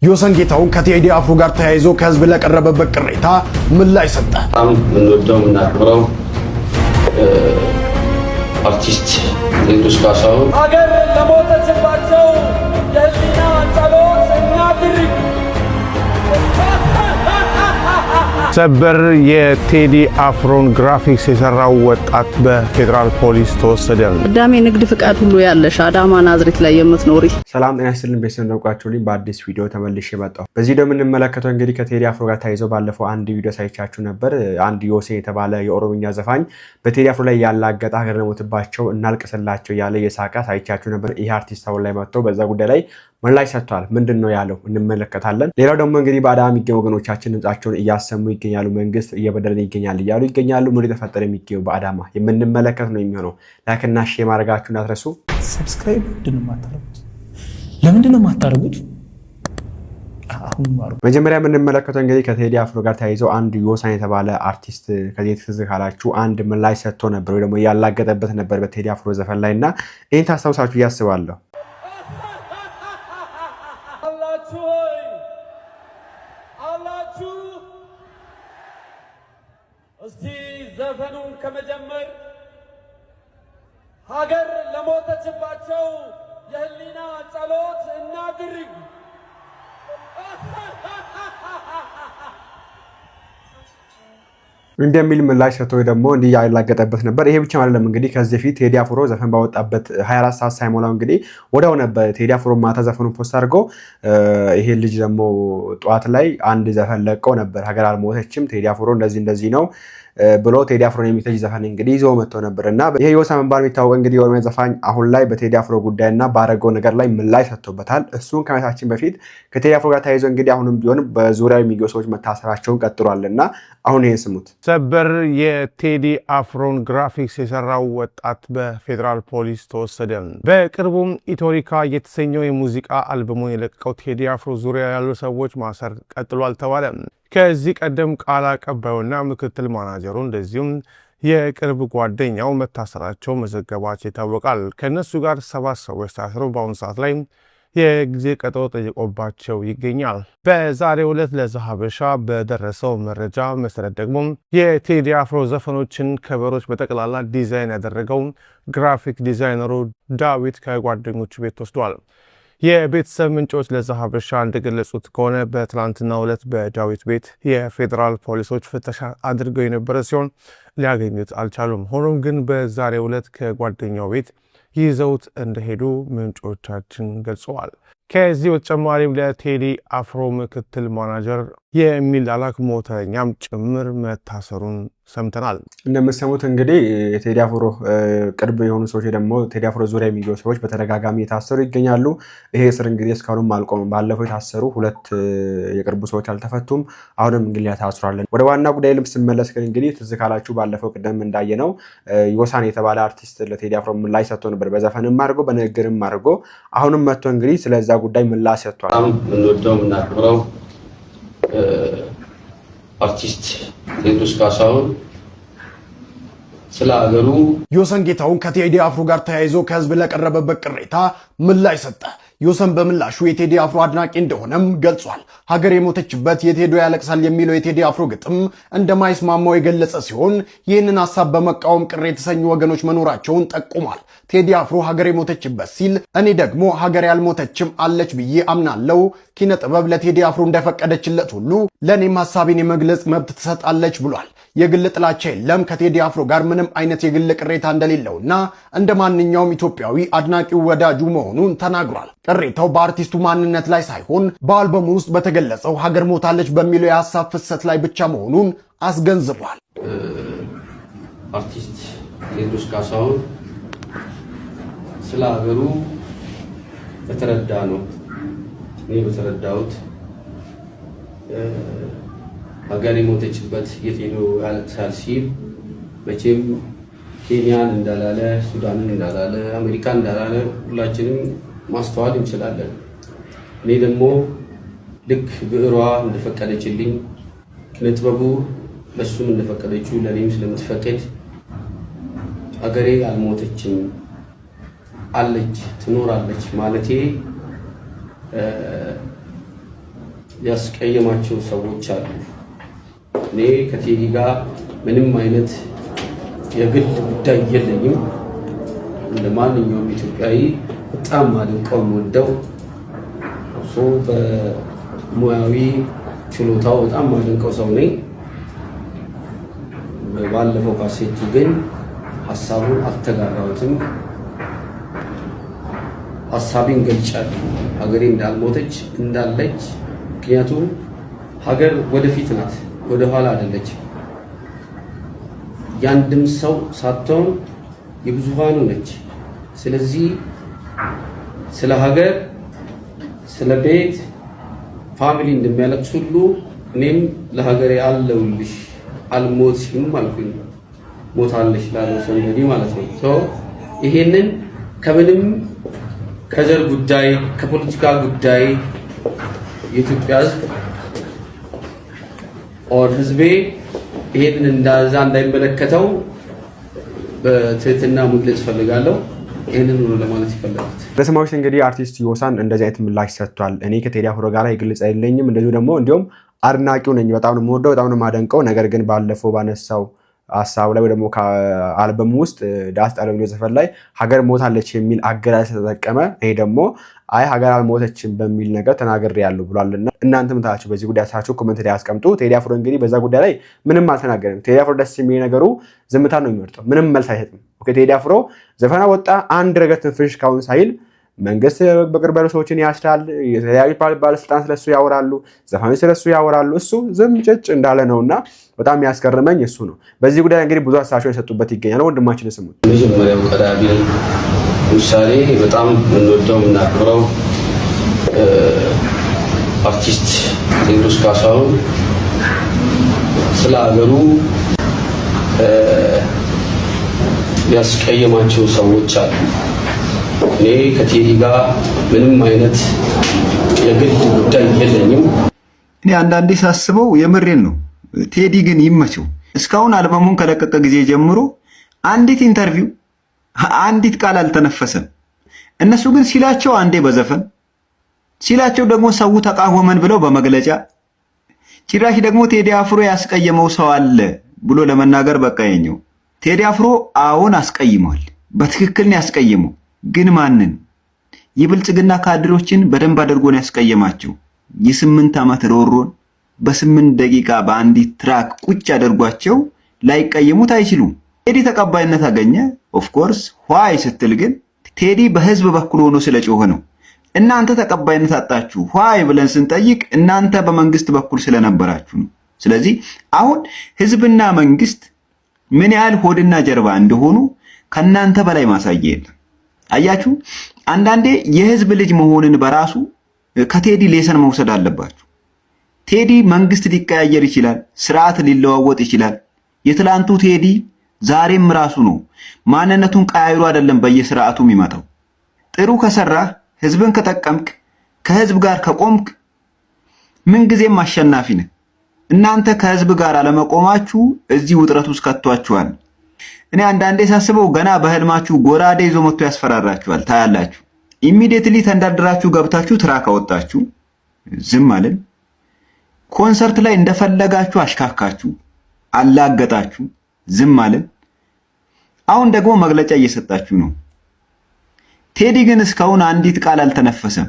ዮሰን ጌታሁን ከቴዲ አፍሮ ጋር ተያይዞ ከህዝብ ለቀረበበት ቅሬታ ምላሽ ሰጠ። ምንወደው ምናክብረው አርቲስት ቴዎድሮስ ካሳሁን ሀገር ለሞተችባቸው የህሊና ጸሎት እናድርግ። ሰበር የቴዲ አፍሮን ግራፊክስ የሰራው ወጣት በፌደራል ፖሊስ ተወሰደ። ቅዳሜ ንግድ ፍቃድ ሁሉ ያለሽ አዳማ ናዝሬት ላይ የምትኖሪ ሰላም ጤና ይስጥልን። ቤተሰብ እንደውቃችሁልኝ በአዲስ ቪዲዮ ተመልሼ መጣሁ። በዚህ ቪዲዮ የምንመለከተው እንግዲህ ከቴዲ አፍሮ ጋር ተያይዞ ባለፈው አንድ ቪዲዮ ሳይቻችሁ ነበር። አንድ ዮሴ የተባለ የኦሮምኛ ዘፋኝ በቴዲ አፍሮ ላይ ያላገጠ ሀገር ለሞትባቸው እናልቅስላቸው ያለ የሳቃ ሳይቻችሁ ነበር። ይሄ አርቲስት አሁን ላይ መጥቶ በዛ ጉዳይ ላይ ምላሽ ሰጥቷል። ምንድነው ያለው እንመለከታለን። ሌላው ደግሞ እንግዲህ በአዳማ የሚገኙ ወገኖቻችን ድምጻቸውን እያሰሙ ይገኛሉ። መንግስት እየበደለን ይገኛል እያሉ ይገኛሉ። ምን ተፈጠረ የሚገኘው በአዳማ የምንመለከት ነው የሚሆነው። ላይክ እና ሼር ማድረጋችሁን እንዳትረሱ። ሰብስክራይብ ለምንድነው የማታደርጉት? አሁን ማሩ። መጀመሪያ የምንመለከተው እንግዲህ ከቴዲ አፍሮ ጋር ተያይዘው አንድ ዮሳን የተባለ አርቲስት ከዚህ ትዝ ካላችሁ አንድ ምላሽ ሰጥቶ ነበር ወይ ደግሞ ያላገጠበት ነበር በቴዲ አፍሮ ዘፈን ላይና ይሄን ታስታውሳችሁ ያስባለሁ። እስቲ ዘፈኑን ከመጀመር ሀገር ለሞተችባቸው የህሊና ጸሎት እናድርግ። እንደሚል ምላሽ ሰጥቶ ደግሞ እንዲህ ያላገጠበት ነበር። ይሄ ብቻ አይደለም እንግዲህ ከዚህ በፊት ቴዲ አፍሮ ዘፈን ባወጣበት 24 ሰዓት ሳይሞላው እንግዲህ ወዲያው ነበር ቴዲ አፍሮ ማታ ዘፈኑን ፖስት አድርጎ ይሄ ልጅ ደግሞ ጧት ላይ አንድ ዘፈን ለቀው ነበር። ሀገር አልሞተችም ቴዲ አፍሮ እንደዚህ ነው ብሎ ቴዲ አፍሮን የሚተች ዘፈን እንግዲህ ይዞ መጥቶ ነበር። ይሄ ዮሳን መንባል የሚታወቀው እንግዲህ የኦሮሚያ ዘፋኝ አሁን ላይ በቴዲ አፍሮ ጉዳይና ባረገው ነገር ላይ ምላሽ ሰጥቶበታል። እሱን ከመታችን በፊት ከቴዲ አፍሮ ጋር ተያይዞ እንግዲህ አሁንም ቢሆን በዙሪያው የሚገኙ ሰዎች መታሰራቸውን ቀጥሏልና አሁን ይሄን ስሙት። ሰበር የቴዲ አፍሮን ግራፊክስ የሰራው ወጣት በፌደራል ፖሊስ ተወሰደ። በቅርቡም ኢቶሪካ የተሰኘው የሙዚቃ አልበሙን የለቀቀው ቴዲ አፍሮ ዙሪያ ያሉ ሰዎች ማሰር ቀጥሏል ተባለ። ከዚህ ቀደም ቃል አቀባዩና ምክትል ማናጀሩ እንደዚሁም የቅርብ ጓደኛው መታሰራቸው መዘገባቸው ይታወቃል። ከነሱ ጋር 7 ሰዎች ታስረው በአሁኑ ሰዓት ላይ የጊዜ ቀጠሮ ጠይቆባቸው ይገኛል። በዛሬው ዕለት ለዛሀበሻ በደረሰው መረጃ መሰረት ደግሞ የቴዲ አፍሮ ዘፈኖችን ከበሮች በጠቅላላ ዲዛይን ያደረገው ግራፊክ ዲዛይነሩ ዳዊት ከጓደኞቹ ቤት ተወስዷል። የቤተሰብ ምንጮች ለዛሀበሻ እንደገለጹት ከሆነ በትላንትናው ዕለት በዳዊት ቤት የፌዴራል ፖሊሶች ፍተሻ አድርገው የነበረ ሲሆን ሊያገኙት አልቻሉም። ሆኖም ግን በዛሬው ዕለት ከጓደኛው ቤት ይዘውት እንደሄዱ ምንጮቻችን ገልጸዋል። ከዚህ በተጨማሪም ለቴዲ አፍሮ ምክትል ማናጀር የሚላላክ ሞተኛም ጭምር መታሰሩን ሰምተናል። እንደምትሰሙት እንግዲህ የቴዲ አፍሮ ቅርብ የሆኑ ሰዎች ደግሞ ቴዲ አፍሮ ዙሪያ የሚገኙ ሰዎች በተደጋጋሚ የታሰሩ ይገኛሉ። ይሄ እስር እንግዲህ እስካሁንም አልቆምም። ባለፈው የታሰሩ 2 የቅርቡ ሰዎች አልተፈቱም። አሁንም እንግዲህ ታስሯለን። ወደ ዋና ጉዳይ ልብስ ስመለስ ግን እንግዲህ ትዝ ካላችሁ ባለፈው ቅደም እንዳየነው ዮሳን የተባለ አርቲስት ለቴዲ አፍሮ ምላሽ ሰጥቶ ነበር። በዘፈንም አድርጎ በንግግርም አድርጎ አሁንም መጥቶ እንግዲህ ስለዛ ጉዳይ ምላሽ ሰጥቷል። በጣም የምንወደው የምናክብረው አርቲስት ቴዎድሮስ ካሳሁን ስለ ሀገሩ ዮሰን ጌታሁን ከቴዲ አፍሮ ጋር ተያይዞ ከህዝብ ለቀረበበት ቅሬታ ምላሽ ሰጠ። ዮሰን በምላሹ የቴዲ አፍሮ አድናቂ እንደሆነም ገልጿል። ሀገር የሞተችበት የቴዲ ያለቅሳል የሚለው የቴዲ አፍሮ ግጥም እንደማይስማማው የገለጸ ሲሆን ይህንን ሐሳብ በመቃወም ቅር የተሰኙ ወገኖች መኖራቸውን ጠቁሟል። ቴዲ አፍሮ ሀገር የሞተችበት ሲል እኔ ደግሞ ሀገር ያልሞተችም አለች ብዬ አምናለው። ኪነ ጥበብ ለቴዲ አፍሮ እንደፈቀደችለት ሁሉ ለኔም ሐሳቤን የመግለጽ መብት ትሰጣለች ብሏል። የግል ጥላቻ የለም፣ ከቴዲ አፍሮ ጋር ምንም አይነት የግል ቅሬታ እንደሌለውና እንደ ማንኛውም ኢትዮጵያዊ አድናቂው ወዳጁ መሆኑን ተናግሯል። ቅሬታው በአርቲስቱ ማንነት ላይ ሳይሆን በአልበሙ ውስጥ በተገለጸው ሀገር ሞታለች በሚለው የሐሳብ ፍሰት ላይ ብቻ መሆኑን አስገንዝቧል። አርቲስት ቴዎድሮስ ካሳሁን ስለ ሀገሩ በተረዳ ነው እኔ በተረዳሁት ሀገር የሞተችበት የቴዲ ያለቅሳል ሲል መቼም ኬንያን እንዳላለ ሱዳንን እንዳላለ አሜሪካን እንዳላለ ሁላችንም ማስተዋል እንችላለን። እኔ ደግሞ ልክ ብዕሯ እንደፈቀደችልኝ ኪነጥበቡ ለሱም እንደፈቀደችው ለኔም ስለምትፈቅድ ሀገሬ አልሞተችም አለች ትኖራለች ማለቴ ያስቀየማቸው ሰዎች አሉ። እኔ ከቴዲ ጋር ምንም አይነት የግል ጉዳይ የለኝም። እንደ ማንኛውም ኢትዮጵያዊ በጣም አድንቀው ወደው በሙያዊ ችሎታው በጣም አድንቀው ሰው ነኝ። ባለፈው ካሴቱ ግን ሐሳቡን አልተጋራሁትም። ሐሳቤን ገልጫለሁ። ሀገሬ እንዳልሞተች እንዳለች። ምክንያቱም ሀገር ወደፊት ናት፣ ወደ ኋላ አይደለችም። ያንድም ሰው ሳትሆን የብዙሃኑ ነች። ስለዚህ ስለ ሀገር፣ ስለ ቤት ፋሚሊ እንደሚያለቅስ ሁሉ እኔም ለሀገሬ አለሁልሽ አልሞትሽም አልኩኝ። ሞታለሽ ላለው ሰንበዲ ማለት ነው። ይሄንን ከምንም ከዘር ጉዳይ ከፖለቲካ ጉዳይ የኢትዮጵያ ሕዝብ ኦር ህዝቤ ይሄንን እንዳዛ እንዳይመለከተው በትህትና መግለጽ ፈልጋለሁ። ይሄንን ነው ለማለት ይፈልጋል። በሰማዎች እንግዲህ አርቲስት ዮሳን እንደዚህ አይነት ምላሽ ሰጥቷል። እኔ ከቴዲ አፍሮ ጋር ይግልጽ አይለኝም፣ እንደዚሁ ደግሞ እንዲሁም አድናቂው ነኝ፣ በጣም ነው የምወደው፣ በጣም ነው የማደንቀው። ነገር ግን ባለፈው ባነሳው ሐሳብ ላይ ደግሞ ከአልበሙ ውስጥ ዳስ ጣለው ዘፈን ላይ ሀገር ሞታለች የሚል አገላለጽ ተጠቀመ። ይሄ ደግሞ አይ ሀገር አልሞተችም በሚል ነገር ተናግሬያለሁ ብሏልና እናንተም ታችሁ በዚህ ጉዳይ አሳችሁ ኮሜንት ላይ አስቀምጡ። ቴዲ አፍሮ እንግዲህ በዛ ጉዳይ ላይ ምንም አልተናገረም። ቴዲ አፍሮ ደስ የሚል ነገሩ ዝምታ ነው የሚመርጠው፣ ምንም መልስ አይሰጥም። ኦኬ ቴዲ አፍሮ ዘፈና ወጣ አንድ ረገት ትንፍሽ ካሁን ሳይል መንግስት በቅርብ ያሉ ሰዎችን ያስራል፣ የተለያዩ ባለስልጣን ስለሱ ያወራሉ፣ ዘፋኞች ስለሱ ያወራሉ። እሱ ዝም ጭጭ እንዳለ ነውና በጣም ያስገርመኝ እሱ ነው። በዚህ ጉዳይ እንግዲህ ብዙ ሀሳቦች የሰጡበት ይገኛል። ወንድማችን ስሙት። መጀመሪያው ቀዳሚ ምሳሌ በጣም የምንወደው የምናክብረው አርቲስት ቴዎድሮስ ካሳሁን ስለ ሀገሩ ያስቀየማቸው ሰዎች አሉ። እኔ ከቴዲ ጋር ምንም አይነት የግል ጉዳይ የለኝም። እኔ አንዳንዴ ሳስበው የምሬን ነው። ቴዲ ግን ይመቸው። እስካሁን አልበሙን ከለቀቀ ጊዜ ጀምሮ አንዲት ኢንተርቪው አንዲት ቃል አልተነፈሰም። እነሱ ግን ሲላቸው አንዴ በዘፈን ሲላቸው ደግሞ ሰው ተቃወመን ብለው በመግለጫ ጭራሽ ደግሞ ቴዲ አፍሮ ያስቀየመው ሰው አለ ብሎ ለመናገር በቃ የኛው ቴዲ አፍሮ አዎን አስቀይሟል። በትክክል ነው ያስቀየመው። ግን ማንን? የብልጽግና ካድሮችን በደንብ አድርጎ ነው ያስቀየማቸው። የ8 ዓመት ሮሮን በ8 ደቂቃ በአንዲት ትራክ ቁጭ አድርጓቸው ላይቀየሙት አይችሉም። ቴዲ ተቀባይነት አገኘ። ኦፍ ኮርስ ዋይ ስትል ግን ቴዲ በህዝብ በኩል ሆኖ ስለጮኸ ነው። እናንተ ተቀባይነት አጣችሁ ዋይ ብለን ስንጠይቅ እናንተ በመንግስት በኩል ስለነበራችሁ ነው። ስለዚህ አሁን ህዝብና መንግስት ምን ያህል ሆድና ጀርባ እንደሆኑ ከናንተ በላይ ማሳየ የለም። አያችሁ፣ አንዳንዴ የህዝብ ልጅ መሆንን በራሱ ከቴዲ ሌሰን መውሰድ አለባችሁ። ቴዲ መንግስት ሊቀያየር ይችላል፣ ስርዓት ሊለዋወጥ ይችላል። የትላንቱ ቴዲ ዛሬም ራሱ ነው። ማንነቱን ቀያይሮ አይደለም በየስርዓቱ የሚመጣው። ጥሩ ከሰራህ፣ ህዝብን ከጠቀምክ፣ ከህዝብ ጋር ከቆምክ ምንጊዜም አሸናፊ ነህ። እናንተ ከህዝብ ጋር አለመቆማችሁ እዚህ ውጥረት ውስጥ ከቷችኋል። እኔ አንዳንዴ ሳስበው ገና በህልማችሁ ጎራዴ ይዞ መጥቶ ያስፈራራችኋል። ታያላችሁ። ኢሚዲየትሊ ተንደርድራችሁ ገብታችሁ ትራክ አወጣችሁ፣ ዝም አለን። ኮንሰርት ላይ እንደፈለጋችሁ አሽካካችሁ፣ አላገጣችሁ፣ ዝም አለን። አሁን ደግሞ መግለጫ እየሰጣችሁ ነው። ቴዲ ግን እስካሁን አንዲት ቃል አልተነፈሰም።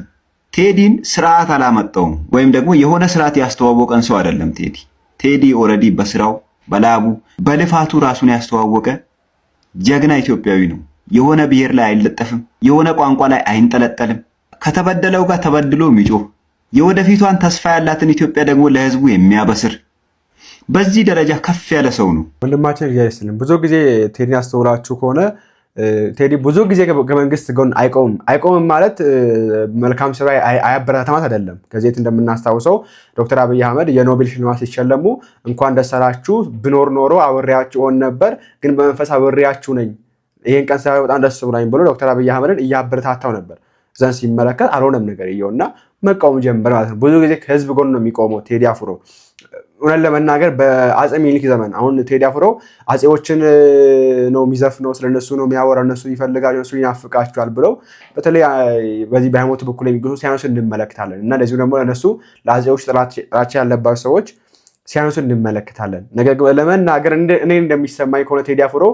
ቴዲን ስርዓት አላመጣውም፣ ወይም ደግሞ የሆነ ስርዓት ያስተዋወቀን ሰው አይደለም። ቴዲ ኦልሬዲ በስራው በላቡ በልፋቱ ራሱን ያስተዋወቀ ጀግና ኢትዮጵያዊ ነው። የሆነ ብሔር ላይ አይለጠፍም፣ የሆነ ቋንቋ ላይ አይንጠለጠልም። ከተበደለው ጋር ተበድሎ የሚጮህ የወደፊቷን ተስፋ ያላትን ኢትዮጵያ ደግሞ ለህዝቡ የሚያበስር በዚህ ደረጃ ከፍ ያለ ሰው ነው ወንድማችን። ይስልም ብዙ ጊዜ ቴዲን አስተውላችሁ ከሆነ ቴዲ ብዙ ጊዜ ከመንግስት ጎን አይቆምም ማለት መልካም ስራ አያበረታታም አይደለም። ከዚህ እንደምናስታውሰው ዶክተር አብይ አህመድ የኖቤል ሽልማት ሲሸለሙ እንኳን ደስ አላችሁ ብኖር ኖሮ አብሬያችሁ ሆን ነበር፣ ግን በመንፈስ አብሬያችሁ ነኝ፣ ይሄን ቀን ሳይ በጣም ደስ ብሎኝ ብሎ ዶክተር አብይ አህመድን እያበረታታው ነበር። ዘን ሲመለከት አልሆነም ነገር ይየውና መቃወም ጀመረ ማለት ነው። ብዙ ጊዜ ከህዝብ ጎን ነው የሚቆመው ቴዲ አፍሮ። እውነት ለመናገር በአጼ ሚኒሊክ ዘመን አሁን ቴዲ አፍሮ አጼዎችን ነው የሚዘፍነው ስለነሱ ነው የሚያወራው እነሱ ይፈልጋሉ እነሱ ይናፍቃቸዋል ብለው በተለይ በዚህ በሃይማኖት በኩል የሚገኙ ሲያነሱ እንመለከታለን እና ለዚህ ደግሞ ለነሱ ለአጼዎች ጥላቻ ያለባቸው ሰዎች ሲያነሱ እንመለከታለን። ነገር ግን ለመናገር እኔ እንደሚሰማኝ ከሆነ ቴዲ አፍሮ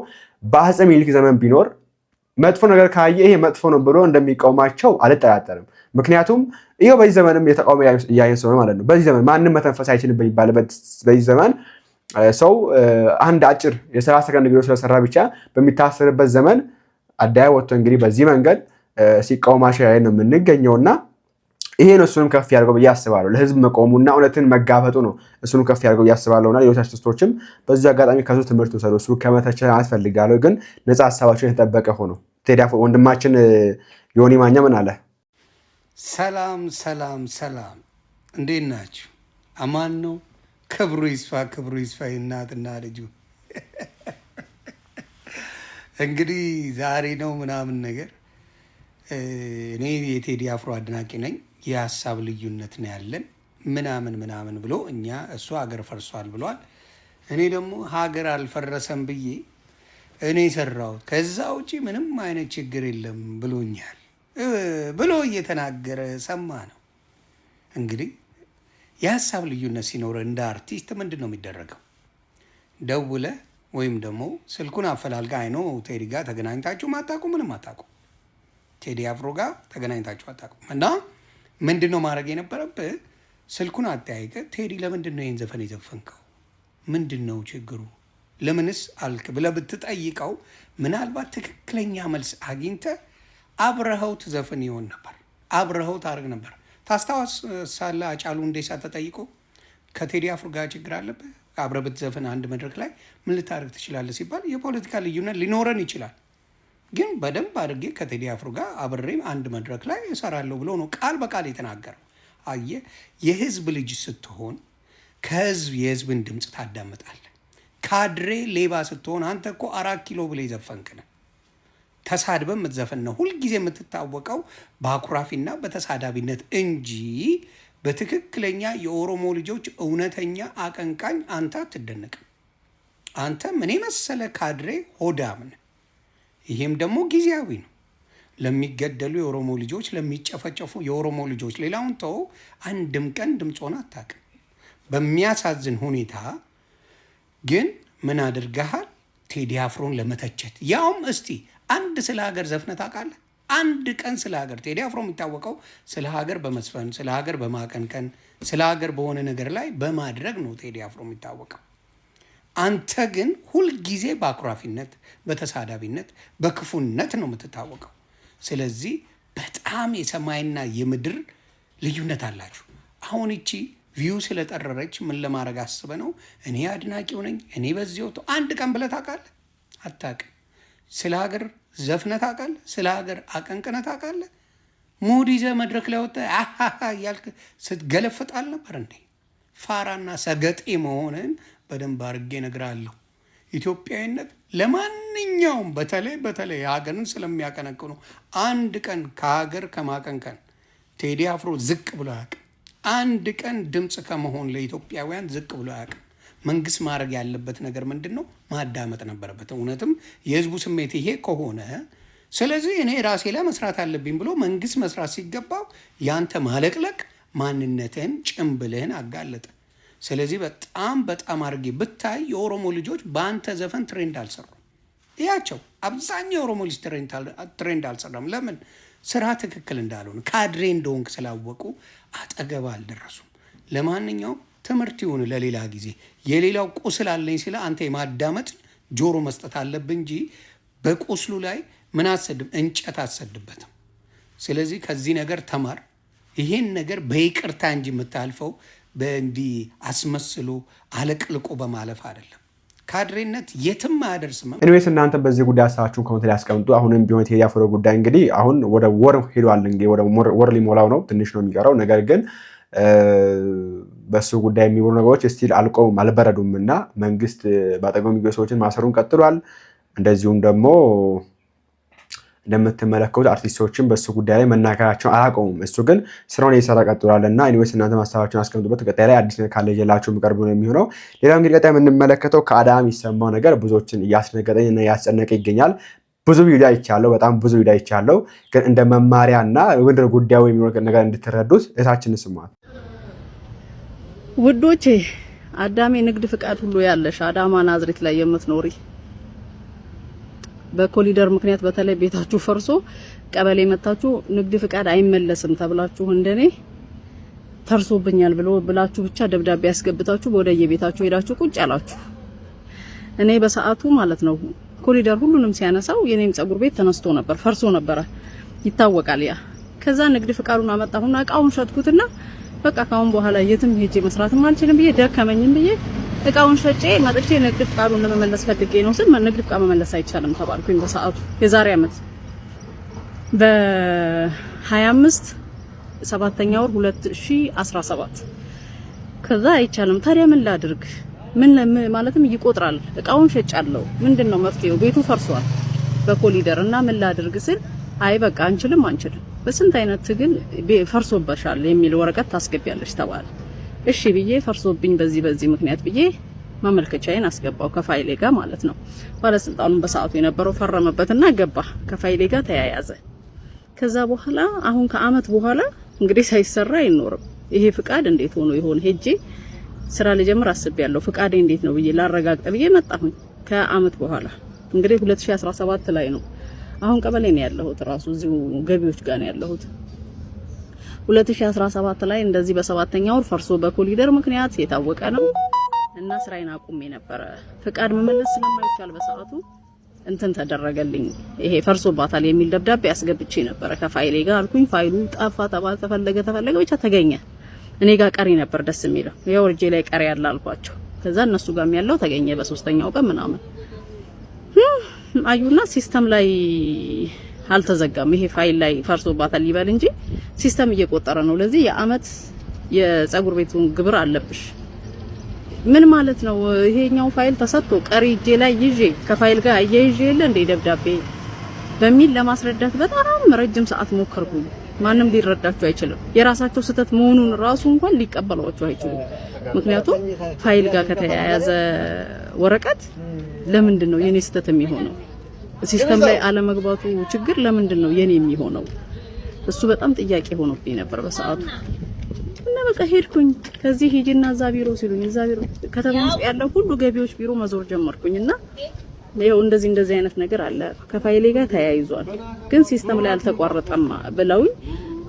በአጼ ሚኒሊክ ዘመን ቢኖር መጥፎ ነገር ካየ ይሄ መጥፎ ነው ብሎ እንደሚቃወማቸው አልጠራጠርም። ምክንያቱም ይሄው በዚህ ዘመንም የተቃውሞ ያየን ሰው ማለት ነው። በዚህ ዘመን ማንንም መተንፈስ አይችልም በሚባልበት በዚህ ዘመን ሰው አንድ አጭር የ30 ሰከንድ ቪዲዮ ስለሰራ ብቻ በሚታሰርበት ዘመን አዳይ ወጥቶ እንግዲህ በዚህ መንገድ ሲቃወማቸው ያየን ነው የምንገኘውና ይሄ ነው እሱንም ከፍ ያደርገው ብዬ አስባለሁ። ለህዝብ መቆሙና እውነትን መጋፈጡ ነው እሱንም ከፍ ያደርገው ብዬ አስባለሁና ሌሎች አርቲስቶችም በዚህ አጋጣሚ ከሱ ትምህርት ወሰዱ። እሱ ከመተቸት አስፈልጋለሁ ግን ነፃ ሐሳባቸው የተጠበቀ ሆኖ ቴዲ አፍሮ ወንድማችን ዮኒ ማኛ ምን አለ? ሰላም ሰላም ሰላም፣ እንዴት ናችሁ? አማን ነው? ክብሩ ይስፋ እናትና ልጁ እንግዲህ ዛሬ ነው ምናምን ነገር እኔ የቴዲ አፍሮ አድናቂ ነኝ። የሀሳብ ልዩነት ነው ያለን ምናምን ብሎ እሱ ሀገር ፈርሷል ብሏል። እኔ ደግሞ ሀገር አልፈረሰም ብዬ እኔ ሰራሁት ከዛ ውጪ ምንም አይነት ችግር የለም ብሎኛል ብሎ እየተናገረ ሰማ ነው። እንግዲህ የሀሳብ ልዩነት ሲኖር እንደ አርቲስት ምንድን ነው የሚደረገው? ደውለ ወይም ደግሞ ስልኩን አፈላልጋ አይኖ ቴዲ ጋር ተገናኝታችሁ ማታውቁ ምንም አታውቁ ቴዲ አፍሮ ጋር ተገናኝታችሁ አታውቁም እና ምንድን ነው ማድረግ የነበረብህ? ስልኩን አጠያይቀ ቴዲ ለምንድን ነው ይህን ዘፈን የዘፈንከው? ምንድን ነው ችግሩ? ለምንስ አልክ ብለህ ብትጠይቀው ምናልባት ትክክለኛ መልስ አግኝተህ አብረኸው ትዘፍን ይሆን ነበር፣ አብረኸው ታደርግ ነበር። ታስታውሳለህ? አጫሉ ሁንዴሳ ተጠይቆ ከቴዲ አፍሮ ጋር ችግር አለብህ አብረህ ብትዘፍን አንድ መድረክ ላይ ምን ልታደርግ ትችላለህ ሲባል የፖለቲካ ልዩነት ሊኖረን ይችላል ግን በደንብ አድርጌ ከቴዲ አፍሮ ጋር አብሬም አንድ መድረክ ላይ እሰራለሁ ብሎ ነው ቃል በቃል የተናገረው። አየህ፣ የህዝብ ልጅ ስትሆን ከህዝብ የህዝብን ድምፅ ታዳምጣለህ። ካድሬ ሌባ ስትሆን አንተ እኮ 4 ኪሎ ብለህ የዘፈንክ ነህ። ተሳድበ የምትዘፈን ነው ሁልጊዜ የምትታወቀው በአኩራፊና በተሳዳቢነት እንጂ በትክክለኛ የኦሮሞ ልጆች እውነተኛ አቀንቃኝ አንተ አትደነቅም። አንተ ምን የመሰለ ካድሬ ሆዳም ነህ። ይሄም ደግሞ ጊዜያዊ ነው። ለሚገደሉ የኦሮሞ ልጆች፣ ለሚጨፈጨፉ የኦሮሞ ልጆች ሌላውን ተው፣ አንድም ቀን ድምፆን አታውቅም። በሚያሳዝን ሁኔታ ግን ምን አድርገሃል? ቴዲ አፍሮን ለመተቸት ያውም እስቲ አንድ ስለ ሀገር ዘፍነህ ታውቃለህ? አንድ ቀን ስለ ሀገር ቴዲ አፍሮ የሚታወቀው ስለ ሀገር በመስፈን ስለ ሀገር በማቀንቀን ስለ ሀገር በሆነ ነገር ላይ በማድረግ ነው ቴዲ አፍሮ የሚታወቀው። አንተ ግን ሁልጊዜ በአኩራፊነት፣ በተሳዳቢነት፣ በክፉነት ነው የምትታወቀው። ስለዚህ በጣም የሰማይና የምድር ልዩነት አላችሁ። አሁን እቺ ቪው ስለጠረረች ምን ለማድረግ አስበ ነው? እኔ አድናቂው ነኝ እኔ በዚህ ወጥቶ አንድ ቀን ብለህ ታውቃለህ? አታውቅም። ስለ ሀገር ዘፍነህ ታውቃለህ? ስለ ሀገር አቀንቅነህ ታውቃለህ? ሙድ ይዘህ መድረክ ላይ ወጥተህ አሃሃ እያልክ ስትገለፍጥ አልነበር እንዴ? ፋራና ሰገጤ መሆንን በደንብ አድርጌ እነግርሃለሁ። ኢትዮጵያዊነት ለማንኛውም በተለይ ሀገርን ስለሚያቀነቅኑ አንድ ቀን ከሀገር ከማቀንቀን ቴዲ አፍሮ ዝቅ ብሎ አያውቅም። አንድ ቀን ድምፅ ከመሆን ለኢትዮጵያውያን ዝቅ ብሎ አያውቅም። መንግስት ማድረግ ያለበት ነገር ምንድን ነው? ማዳመጥ ነበረበት። እውነትም የህዝቡ ስሜት ይሄ ከሆነ ስለዚህ እኔ ራሴ ላይ መስራት አለብኝ ብሎ መንግስት መስራት ሲገባው ያንተ ማለቅለቅ ማንነትህን ጭምብልህን አጋለጠ። ስለዚህ በጣም አድርጌ ብታይ የኦሮሞ ልጆች በአንተ ዘፈን ትሬንድ አልሰሩም። ያቸው አብዛኛው የኦሮሞ ልጅ ትሬንድ አልሰራም። ለምን? ስራ ትክክል እንዳልሆነ ካድሬ እንደሆንክ ስላወቁ አጠገብ አልደረሱም። ለማንኛውም ትምህርት ይሁን ለሌላ ጊዜ። የሌላው ቁስል አለኝ ስለ አንተ የማዳመጥ ጆሮ መስጠት አለብህ እንጂ በቁስሉ ላይ ምን አሰድብ እንጨት አሰድበትም። ስለዚህ ከዚህ ነገር ተማር። ይሄን ነገር በይቅርታ እንጂ የምታልፈው በእንዲህ አስመስሎ አለቅልቆ በማለፍ አይደለም። ካድሬነት የትም አያደርስም። ኤኒዌይስ እናንተ በዚህ ጉዳይ ሀሳባችሁን ኮሜንት ላይ አስቀምጡ። አሁንም ቢሆን ቴዲ አፍሮ ጉዳይ እንግዲህ አሁን ወደ ወር ሄዷል። እንግዲህ ወደ ወር ሊሞላው ነው፣ ትንሽ ነው የሚቀረው። ነገር ግን በሱ ጉዳይ የሚሆኑ ነገሮች ስቲል አልቆም አልበረዱም እና መንግስት በአጠገቡ የሚገኙ ሰዎችን ማሰሩን ቀጥሏል። እንደዚሁም ደግሞ እንደምትመለከቱት አርቲስቶችን በሱ ጉዳይ ላይ መናገራቸውን አላቆሙም። እሱ ግን ስራውን እየሰራ ቀጥሏልና ኢኒዌይስ እናንተ ሀሳባችሁን አስቀምጡበት። ቀጣይ ላይ አዲስ ነገር ካለ ይዤላችሁ የምቀርብ ነው የሚሆነው። ሌላው እንግዲህ ቀጣይ የምንመለከተው ከአዳም የሚሰማው ነገር ብዙዎችን እያስደነገጠኝ እና እያስጨነቀ ይገኛል። ብዙ ቪዲዮ አይቻለሁ፣ በጣም ብዙ ቪዲዮ አይቻለሁ። ግን እንደ መማሪያና ምንድን ነው ጉዳዩ የሚሆነው ነገር እንድትረዱት እታችን ስሟት። ውዶቼ አዳሜ ንግድ ፍቃድ ሁሉ ያለሽ አዳማ ናዝሬት ላይ የምትኖሪ በኮሊደር ምክንያት በተለይ ቤታችሁ ፈርሶ ቀበሌ መታችሁ ንግድ ፍቃድ አይመለስም ተብላችሁ እንደኔ ፈርሶብኛል ብላችሁ ብቻ ደብዳቤ ያስገብታችሁ ወደ የቤታችሁ ሄዳችሁ ቁጭ ያላችሁ እኔ በሰዓቱ ማለት ነው ኮሊደር ሁሉንም ሲያነሳው የኔም ጸጉር ቤት ተነስቶ ነበር ፈርሶ ነበር ይታወቃል። ያ ከዛ ንግድ ፍቃዱን አመጣሁና እቃውን ሸጥኩትና በቃ ካሁን በኋላ የትም ሄጄ መስራትም አልችልም ብዬ ደከመኝም ብዬ እቃውን ሸጬ መጥቼ ንግድ ፍቃዱን ለመመለስ ፈልጌ ነው ስል ንግድ ፍቃድ መመለስ አይቻልም ተባልኩኝ። በሰዓቱ የዛሬ አመት በ25 7ኛ ወር 2017 ከዛ አይቻልም። ታዲያ ምን ላድርግ? ምን ማለትም ይቆጥራል እቃውን ሸጫለሁ። ምንድነው መፍትሄው? ቤቱ ፈርሷል በኮሊደር እና ምን ላድርግ ስል አይ በቃ አንችልም በስንት አይነት ትግል ፈርሶበሻል የሚል ወረቀት ታስገቢያለሽ ተባለ። እሺ ብዬ ፈርሶብኝ በዚህ ምክንያት ብዬ ማመልከቻዬን አስገባው ከፋይሌ ጋር ማለት ነው። ባለስልጣኑን በሰዓቱ የነበረው ፈረመበትና ገባ ከፋይሌ ጋር ተያያዘ። ከዛ በኋላ አሁን ከአመት በኋላ እንግዲህ ሳይሰራ አይኖርም። ይሄ ፍቃድ እንዴት ሆኖ ይሆን ሄጄ ስራ ልጀምር አስቤያለሁ። ፍቃዴ እንዴት ነው ብዬ ላረጋግጥ ብዬ መጣሁኝ ከአመት በኋላ እንግዲህ 2017 ላይ ነው። አሁን ቀበሌ ነው ያለሁት ራሱ እዚሁ ገቢዎች ጋር ነው ያለሁት። 2017 ላይ እንደዚህ በ7ኛ ወር ፈርሶ በኮሊደር ምክንያት የታወቀ ነው እና ስራዬን አቁሜ ነበር። ፍቃድ መመለስ ስለማይቻል በሰዓቱ እንትን ተደረገልኝ። ይሄ ፈርሶባታል የሚል ደብዳቤ አስገብቼ ነበር ከፋይሌ ጋር አልኩኝ። ፋይሉ ጠፋ ተባለ፣ ተፈለገ ብቻ ተገኘ። እኔ ጋር ቀሪ ነበር ደስ የሚለው ያው እጄ ላይ ቀሪ ያለ አልኳቸው። ከዛ እነሱ ጋርም ያለው ተገኘ በ3ኛው ቀን ምናምን አዩና ሲስተም ላይ አልተዘጋም። ይሄ ፋይል ላይ ፈርሶባታል ይበል እንጂ ሲስተም እየቆጠረ ነው። ለዚህ የአመት የጸጉር ቤቱን ግብር አለብሽ። ምን ማለት ነው? ይሄኛው ፋይል ተሰጥቶ ቀሪ እጄ ላይ ይዤ ከፋይል ጋር አያይዤ የለ እንደ ደብዳቤ በሚል ለማስረዳት በጣም ረጅም ሰዓት ሞከርኩኝ። ማንም ሊረዳቸው አይችልም። የራሳቸው ስህተት መሆኑን ራሱ እንኳን ሊቀበሏቸው አይችሉም። ምክንያቱም ፋይል ጋር ከተያያዘ ወረቀት ለምንድን ነው የኔ ስህተት የሚሆነው? ሲስተም ላይ አለመግባቱ ችግር ለምንድን ነው የኔ የሚሆነው? እሱ በጣም ጥያቄ ሆኖብኝ ነበር በሰዓቱ እና በቃ ሄድኩኝ። ከዚህ ሂጂና እዛ ቢሮ ሲሉኝ እዛ ቢሮ ከተማ ውስጥ ያለው ሁሉ ገቢዎች ቢሮ መዞር ጀመርኩኝና ይሄው እንደዚህ አይነት ነገር አለ ከፋይሌ ጋር ተያይዟል፣ ግን ሲስተም ላይ አልተቋረጠም ብለውኝ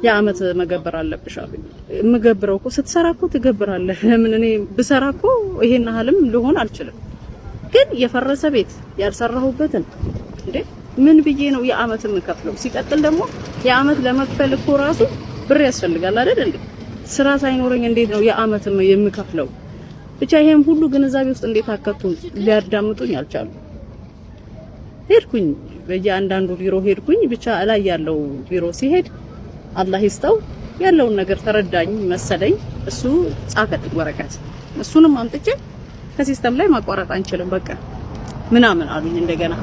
የአመት መገበር አለብሽ አሉኝ። የምገብረው እኮ ስትሰራ እኮ ትገብራለህ። ለምን እኔ ብሰራ እኮ ይሄን አህልም ሊሆን አልችልም። ግን የፈረሰ ቤት ያልሰራሁበትን እንዴ ምን ብዬ ነው የአመት የምከፍለው? ሲቀጥል ደግሞ የአመት ለመክፈል እኮ ራሱ ብር ያስፈልጋል አይደል እንዴ? ስራ ሳይኖረኝ እንዴት ነው የአመት የምከፍለው? ብቻ ይሄን ሁሉ ግንዛቤ ውስጥ እንዴት አከቱ ሊያዳምጡኝ አልቻሉ። ሄድኩኝ በየአንዳንዱ ቢሮ ሄድኩኝ። ብቻ ላይ ያለው ቢሮ ሲሄድ አላህ ይስጠው ያለውን ነገር ተረዳኝ መሰለኝ። እሱ ጻፈልኝ ወረቀት። እሱንም አምጥቼ ከሲስተም ላይ ማቋረጥ አንችልም በቃ ምናምን አሉኝ። እንደገና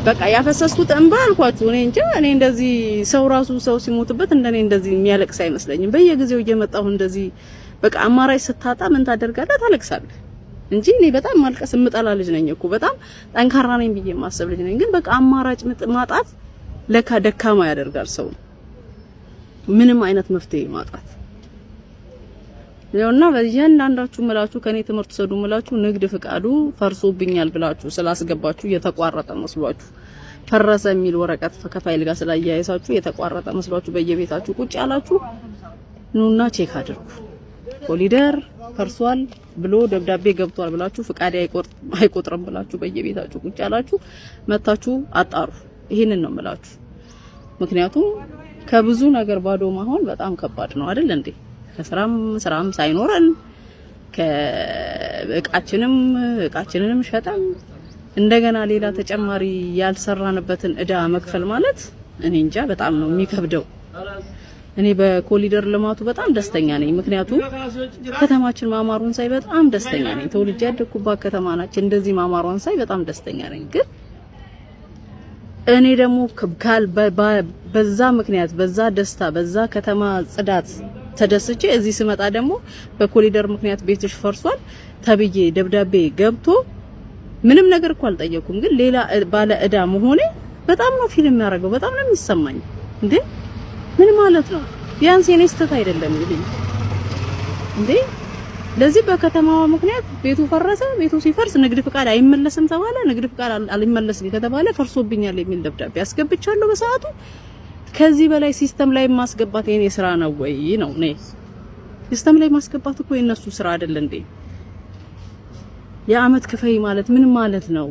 በቃ ያፈሰስኩት እንባ አልኳችሁ። እኔ እንጃ እኔ እንደዚህ ሰው ሲሞትበት እንደኔ እንደዚህ የሚያለቅስ አይመስለኝም። በየጊዜው እየመጣሁ እንደዚህ በቃ አማራጭ ስታጣ ምን ታደርጋለህ? ታለቅሳለህ እንጂ እኔ በጣም ማልቀስ የምጠላ ልጅ ነኝ እኮ በጣም ጠንካራ ነኝ ብዬ ማሰብ ልጅ ነኝ። ግን በቃ አማራጭ ማጣት ለካ ደካማ ያደርጋል ሰው። ምንም አይነት መፍትሄ ማጣት ያውና በእያንዳንዳችሁ ምላችሁ ከኔ ትምህርት ሰዱ ምላችሁ ንግድ ፍቃዱ ፈርሶብኛል ብላችሁ ስላስገባችሁ የተቋረጠ መስሏችሁ ፈረሰ የሚል ወረቀት ከፋይል ጋር ስላያያዛችሁ የተቋረጠ መስሏችሁ በየቤታችሁ ቁጭ ያላችሁ ኑና ቼክ አድርጉ። ኮሊደር ፈርሷል ብሎ ደብዳቤ ገብቷል ብላችሁ ፍቃድ አይቆጥርም ብላችሁ በየቤታችሁ ቁጭ ያላችሁ መታችሁ አጣሩ። ይሄንን ነው ምላችሁ። ምክንያቱም ከብዙ ነገር ባዶ መሆን በጣም ከባድ ነው አይደል እንዴ? ከስራም ሳይኖረን እቃችንንም ሸጠን እንደገና ሌላ ተጨማሪ ያልሰራንበትን እዳ መክፈል ማለት እኔ እንጃ በጣም ነው የሚከብደው። እኔ በኮሊደር ልማቱ በጣም ደስተኛ ነኝ። ምክንያቱም ከተማችን ማማሩን ሳይ በጣም ደስተኛ ነኝ። ተወልጄ ያደኩባት ከተማ ናች። እንደዚህ ማማሩን ሳይ በጣም ደስተኛ ነኝ። ግን እኔ ደግሞ በዛ ምክንያት በዛ ደስታ በዛ ከተማ ጽዳት ተደስቼ እዚህ ስመጣ ደግሞ በኮሊደር ምክንያት ቤትሽ ፈርሷል ተብዬ ደብዳቤ ገብቶ ምንም ነገር እኮ አልጠየኩም፣ ግን ሌላ ባለ እዳ መሆኔ በጣም ነው ፊልም ያደርገው፣ በጣም ነው የሚሰማኝ። እንዴ ምን ማለት ነው? ቢያንስ የኔ ስህተት አይደለም እንዴ? ለዚህ በከተማዋ ምክንያት ቤቱ ፈረሰ። ቤቱ ሲፈርስ ንግድ ፍቃድ አይመለስም ተባለ። ንግድ ፍቃድ አልመለስም ከተባለ ፈርሶብኛል የሚል ደብዳቤ አስገብቻለሁ በሰዓቱ። ከዚህ በላይ ሲስተም ላይ ማስገባት የኔ ስራ ነው ወይ ነው? ሲስተም ላይ ማስገባት እኮ የነሱ ስራ አይደል እንዴ? የአመት ክፈይ ማለት ምን ማለት ነው?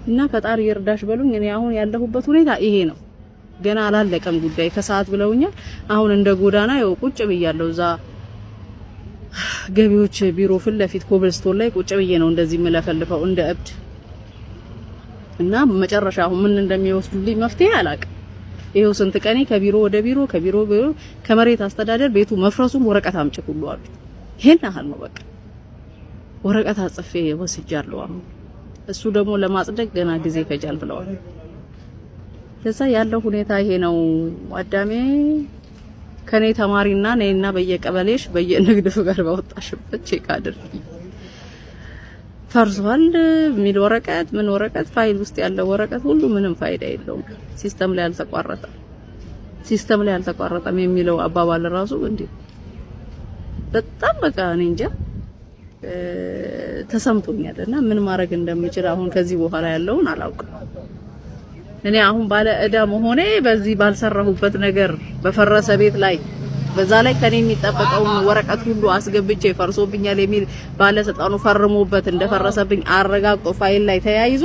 እና ፈጣሪ ይርዳሽ በሉኝ። እኔ አሁን ያለሁበት ሁኔታ ይሄ ነው። ገና አላለቀም ጉዳይ ከሰዓት ብለውኛል። አሁን እንደ ጎዳና ያው ቁጭ ብያለሁ እዛ ገቢዎች ቢሮ ፊት ለፊት ኮብልስቶን ላይ ቁጭ ብዬ ነው እንደዚህ መለፈልፈው እንደ እብድ። እና መጨረሻ አሁን ምን እንደሚወስዱልኝ መፍትሄ አላውቅም። ይሄው ስንት ቀኔ ከቢሮ ወደ ቢሮ ከመሬት አስተዳደር ቤቱ መፍረሱን ወረቀት አምጪ ሁሉ አሉ። ይሄን ያህል ነው በቃ ወረቀት አጽፌ ወስጃለሁ። አሁን እሱ ደግሞ ለማጽደቅ ገና ጊዜ ይፈጃል ብለዋል። ለዛ ያለው ሁኔታ ይሄ ነው። አዳሜ ከኔ ተማሪና ነይና በየቀበሌሽ በየንግድ ፍቃድ ባወጣሽበት ቼክ አድርጊ ፈርሷል የሚል ወረቀት ምን ወረቀት ፋይል ውስጥ ያለው ወረቀት ሁሉ ምንም ፋይዳ የለውም። ሲስተም ላይ አልተቋረጠም የሚለው አባባል ራሱ እንዴ በጣም በቃ እኔ እንጃ ተሰምቶኛልና ምን ማድረግ እንደምችል አሁን ከዚህ በኋላ ያለውን አላውቅም። እኔ አሁን ባለ እዳ መሆኔ በዚህ ባልሰራሁበት ነገር በፈረሰ ቤት ላይ በዛ ላይ ከኔ የሚጠበቀውን ወረቀት ሁሉ አስገብቼ ፈርሶብኛል የሚል ባለስልጣኑ ፈርሞበት እንደፈረሰብኝ አረጋግጦ ፋይል ላይ ተያይዞ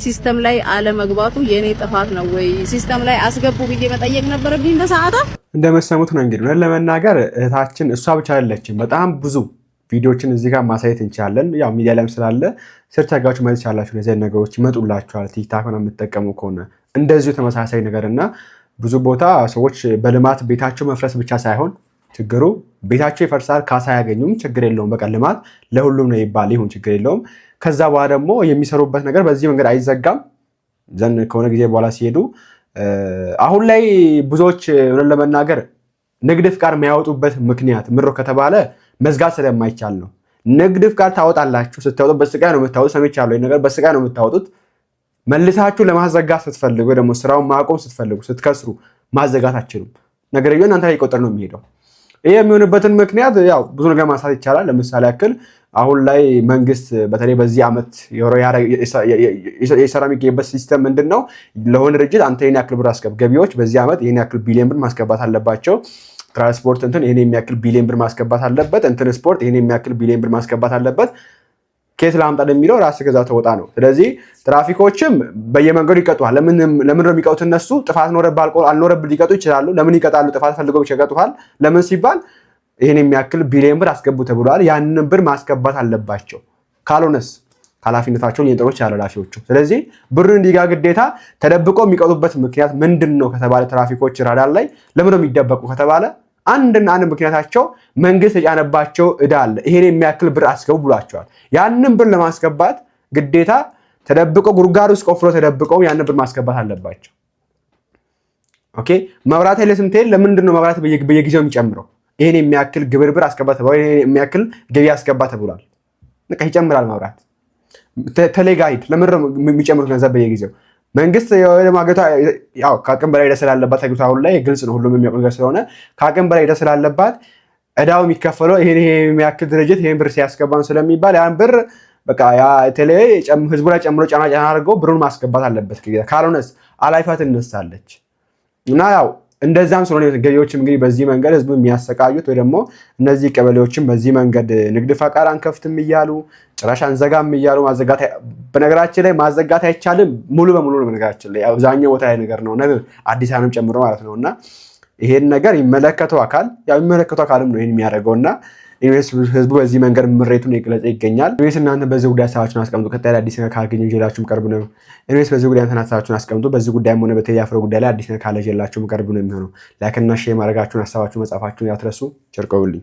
ሲስተም ላይ አለመግባቱ የኔ ጥፋት ነው ወይ? ሲስተም ላይ አስገቡ ብዬ መጠየቅ ነበረብኝ በሰዓታ። እንደመሰሙት ነው እንግዲህ ለመናገር እህታችን እሷ ብቻ አይደለችም። በጣም ብዙ ቪዲዮችን እዚህ ጋር ማሳየት እንችላለን። ያው ሚዲያ ላይም ስላለ ሰርች አድርጋችሁ ማየት ይቻላችሁ። እነዚህ ነገሮች ይመጡላችኋል። ቲክታክ ነው የምትጠቀሙ ከሆነ እንደዚሁ ተመሳሳይ ነገርና ብዙ ቦታ ሰዎች በልማት ቤታቸው መፍረስ ብቻ ሳይሆን ችግሩ ቤታቸው ይፈርሳል፣ ካሳ አያገኙም፣ ችግር የለውም በቃ ልማት ለሁሉም ነው ይባል ይሁን ችግር የለውም። ከዛ በኋላ ደግሞ የሚሰሩበት ነገር በዚህ መንገድ አይዘጋም ዘንድ ከሆነ ጊዜ በኋላ ሲሄዱ አሁን ላይ ብዙዎች ለመናገር ንግድ ፍቃድ የሚያወጡበት ምክንያት ምሮ ከተባለ መዝጋት ስለማይቻል ነው። ንግድ ፍቃድ ታወጣላችሁ፣ ስትወጡ በስቃይ ነው የምታወጡት። ሰምቻለሁ ነገር በስቃይ ነው የምታወጡት። መልሳችሁ ለማዘጋት ስትፈልጉ ደግሞ ስራውን ማቆም ስትፈልጉ ስትከስሩ ማዘጋት አትችሉም። ነገር ግን እናንተ ላይ ይቆጠር ነው የሚሄደው። ይሄ የሚሆንበትን ምክንያት ያው ብዙ ነገር ማንሳት ይቻላል። ለምሳሌ ያክል አሁን ላይ መንግስት በተለይ በዚህ ዓመት የሰራ የሚገኝበት ሲስተም ምንድነው? ለሆነ ድርጅት አንተ ይሄን ያክል ብር አስገብ፣ ገቢዎች በዚህ ዓመት ይሄን ያክል ቢሊዮን ብር ማስገባት አለባቸው፣ ትራንስፖርት እንትን ይሄን የሚያክል ቢሊዮን ብር ማስገባት አለበት፣ እንትን ስፖርት ይሄን የሚያክል ቢሊዮን ብር ማስገባት አለበት። ኬስ ላምጣ የሚለው ራስ ገዛ ተወጣ ነው። ስለዚህ ትራፊኮችም በየመንገዱ ይቀጡሃል። ለምን ነው የሚቀጡት? እነሱ ጥፋት ኖረብህ አልኖረብህ ሊቀጡ ይችላሉ። ለምን ይቀጣሉ? ጥፋት ፈልገው ይቀጡሃል። ለምን ሲባል ይሄን የሚያክል ቢሊዮን ብር አስገቡ ተብሏል። ያንን ብር ማስገባት አለባቸው። ካልሆነስ ኃላፊነታቸውን ሊጠሩ ይችላሉ ኃላፊዎቹ። ስለዚህ ብሩን እንዲጋ ግዴታ ተደብቆ የሚቀጡበት ምክንያት ምንድን ነው ከተባለ ትራፊኮች ራዳር ላይ ለምን ነው የሚደበቁ ከተባለ አንድ ምክንያታቸው መንግስት የጫነባቸው ዕዳ አለ። ይሄን የሚያክል ብር አስገቡ ብሏቸዋል። ያንን ብር ለማስገባት ግዴታ ተደብቆ ጉድጓድ ውስጥ ቆፍሮ ተደብቀው ያንን ብር ማስገባት አለባቸው። ኦኬ መብራት ኃይል ስንትል ለምንድን ነው መብራት በየጊዜው የሚጨምረው? ይሄን የሚያክል ግብር ብር አስገባ ተብሏል። ይሄን የሚያክል ገቢ አስገባ ተብሏል። በቃ ይጨምራል መብራት። ቴሌጋይድ ለምን ነው የሚጨምሩት ገንዘብ በየጊዜው? መንግስት ያው ከአቅም በላይ ዕዳ ስላለባት አሁን ላይ ግልጽ ነው፣ ሁሉም የሚያውቅ ነገር ስለሆነ ከአቅም በላይ ዕዳ ስላለባት ዕዳው የሚከፈለው ይሄን የሚያክል ድርጅት ይሄን ብር ሲያስገባን ስለሚባል ያን ብር በቃ ያ ህዝቡ ላይ ጨምሮ ጫና አድርገው ብሩን ማስገባት አለበት። ካልሆነስ አላይፋ ትነሳለች። እና ያው እንደዛም ስለሆነ ገቢዎችም እንግዲህ በዚህ መንገድ ህዝቡ የሚያሰቃዩት ወይ ደግሞ እነዚህ ቀበሌዎችም በዚህ መንገድ ንግድ ፈቃድ አንከፍትም እያሉ ጭራሽ አንዘጋም እያሉ ማዘጋት። በነገራችን ላይ ማዘጋት አይቻልም ሙሉ በሙሉ ነው። በነገራችን ላይ አብዛኛው ቦታ ላይ ነገር ነው አዲስ አበባንም ጨምሮ ማለት ነውና ይሄን ነገር የሚመለከተው አካልም ነው ይሄን የሚያደርገውና ህዝቡ በዚህ መንገድ ምሬቱን የገለጸ ይገኛል። እናንተ በዚህ ጉዳይ ሀሳባችሁን አስቀምጡ። ቀጣይ አዲስ ነገር ካገኘሁ ይዤላችሁም ቀርብ ነው። በዚህ ጉዳይ ሀሳባችሁን አስቀምጡ። በዚህ ጉዳይም ሆነ በቴዲ አፍሮ ጉዳይ ላይ አዲስ ነገር ካለ ይዤላችሁም ቀርብ ነው የሚሆነው። ላይክ እና ሼር ማድረጋችሁን ሀሳባችሁን መጻፋችሁን ያትረሱ። ቸር ቆዩልኝ።